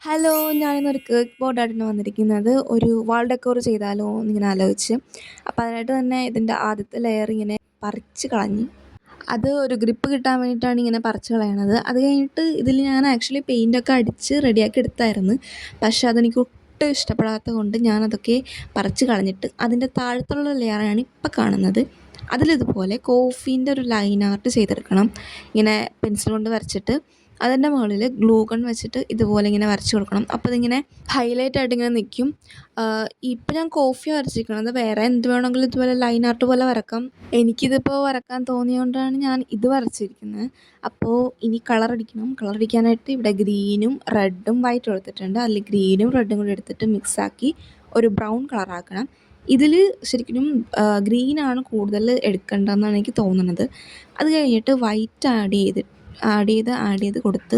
Hello, ഞാനിന്നൊരു cake ബോർഡായിട്ടാണ് വന്നിരിക്കുന്നത്. ഒരു വാൾ decor ചെയ്താലോ എന്നിങ്ങനെ ആലോചിച്ച്. അപ്പോൾ അതിനായിട്ട് തന്നെ ഇതിൻ്റെ ആദ്യത്തെ ലെയർ ഇങ്ങനെ പറിച്ച് കളഞ്ഞ്. അത് ഒരു ഗ്രിപ്പ് കിട്ടാൻ വേണ്ടിയിട്ടാണ് ഇങ്ങനെ പറിച്ച് കളയണത്. അത് കഴിഞ്ഞിട്ട് ഇതിൽ ഞാൻ ആക്ച്വലി പെയിൻ്റൊക്കെ അടിച്ച് റെഡിയാക്കി എടുത്തായിരുന്നു. പക്ഷേ അതെനിക്ക് ഒട്ടും ഇഷ്ടപ്പെടാത്തത് കൊണ്ട് ഞാനതൊക്കെ പറിച്ച് കളഞ്ഞിട്ട് അതിൻ്റെ താഴത്തുള്ള ലെയറാണ് ഇപ്പോൾ കാണുന്നത്. അതിലിതുപോലെ കോഫീൻ്റെ ഒരു ലൈൻ ആർട്ട് ചെയ്തെടുക്കണം. ഇങ്ങനെ പെൻസിൽ കൊണ്ട് വരച്ചിട്ട് അതിൻ്റെ മുകളിൽ ഗ്ലൂ ഗൺ വെച്ചിട്ട് ഇതുപോലെ ഇങ്ങനെ വരച്ച് കൊടുക്കണം. അപ്പോൾ ഇതിങ്ങനെ ഹൈലൈറ്റ് ആയിട്ട് ഇങ്ങനെ നിൽക്കും. ഇപ്പം ഞാൻ കോഫി വരച്ചിരിക്കുന്നത്. വേറെ എന്ത് വേണമെങ്കിലും ഇതുപോലെ ലൈൻ ആർട്ട് പോലെ വരക്കാം. എനിക്കിതിപ്പോൾ വരക്കാൻ തോന്നിയതുകൊണ്ടാണ് ഞാൻ ഇത് വരച്ചിരിക്കുന്നത്. അപ്പോൾ ഇനി കളറടിക്കണം. കളറടിക്കാനായിട്ട് ഇവിടെ ഗ്രീനും റെഡും വൈറ്റും എടുത്തിട്ടുണ്ട്. അതിൽ ഗ്രീനും റെഡും കൂടി എടുത്തിട്ട് മിക്സാക്കി ഒരു ബ്രൗൺ കളറാക്കണം. ഇതിൽ ശരിക്കും ഗ്രീനാണ് കൂടുതൽ എടുക്കേണ്ടതെന്നാണ് എനിക്ക് തോന്നുന്നത്. അത് കഴിഞ്ഞിട്ട് വൈറ്റ് ആഡ് ചെയ്ത് കൊടുത്ത്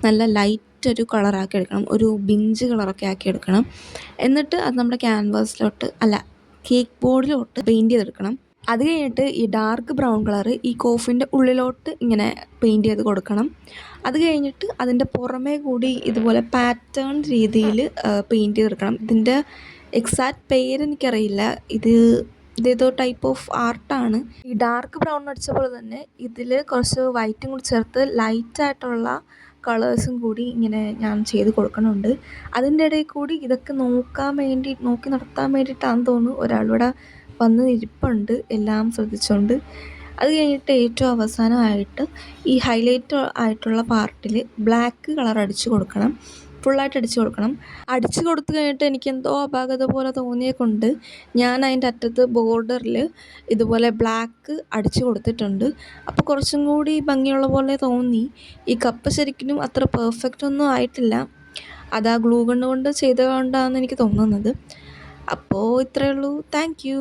നല്ല ലൈറ്റ് ഒരു കളറാക്കി എടുക്കണം. ഒരു ബിഞ്ച് കളറൊക്കെ ആക്കി എടുക്കണം. എന്നിട്ട് അത് നമ്മുടെ കേക്ക് ബോർഡിലോട്ട് പെയിൻറ്റ് ചെയ്തെടുക്കണം. അത് കഴിഞ്ഞിട്ട് ഈ ഡാർക്ക് ബ്രൗൺ കളറ് ഈ കോഫിൻ്റെ ഉള്ളിലോട്ട് ഇങ്ങനെ പെയിൻറ്റ് ചെയ്ത് കൊടുക്കണം. അത് കഴിഞ്ഞിട്ട് അതിൻ്റെ പുറമേ കൂടി ഇതുപോലെ പാറ്റേൺ രീതിയിൽ പെയിൻറ്റ് ചെയ്തെടുക്കണം. ഇതിൻ്റെ എക്സാക്റ്റ് പേരെനിക്കറിയില്ല. ഇതേതോ ടൈപ്പ് ഓഫ് ആർട്ടാണ്. ഈ ഡാർക്ക് ബ്രൗൺ അടിച്ച പോലെ തന്നെ ഇതിൽ കുറച്ച് വൈറ്റും കൂടി ചേർത്ത് ലൈറ്റായിട്ടുള്ള കളേഴ്സും കൂടി ഇങ്ങനെ ഞാൻ ചെയ്ത് കൊടുക്കണുണ്ട്. അതിൻ്റെ ഇടയിൽ കൂടി ഇതൊക്കെ നോക്കി നടത്താൻ വേണ്ടിയിട്ടാണെന്ന് തോന്നുന്നു ഒരാളിവിടെ വന്ന് ഇരിപ്പുണ്ട് എല്ലാം ശ്രദ്ധിച്ചുകൊണ്ട്. അത് കഴിഞ്ഞിട്ട് ഏറ്റവും അവസാനമായിട്ട് ഈ ഹൈലൈറ്റ് ആയിട്ടുള്ള പാർട്ടിൽ ബ്ലാക്ക് കളർ അടിച്ച് കൊടുക്കണം. ഫുള്ളായിട്ട് അടിച്ച് കൊടുക്കണം. അടിച്ച് കൊടുത്തു കഴിഞ്ഞിട്ട് എനിക്കെന്തോ അപാകത പോലെ തോന്നിയത് കൊണ്ട് ഞാൻ അതിൻ്റെ അറ്റത്ത് ബോർഡറിൽ ഇതുപോലെ ബ്ലാക്ക് അടിച്ച് കൊടുത്തിട്ടുണ്ട്. അപ്പോൾ കുറച്ചും കൂടി ഭംഗിയുള്ള പോലെ തോന്നി. ഈ കപ്പ് ശരിക്കും അത്ര പെർഫെക്റ്റ് ഒന്നും ആയിട്ടില്ല. അത് ആ ഗ്ലൂ ഗണ്ണ് കൊണ്ട് ചെയ്തത് കൊണ്ടാണെന്ന് എനിക്ക് തോന്നുന്നത്. അപ്പോൾ ഇത്രയേ ഉള്ളൂ. Thank you.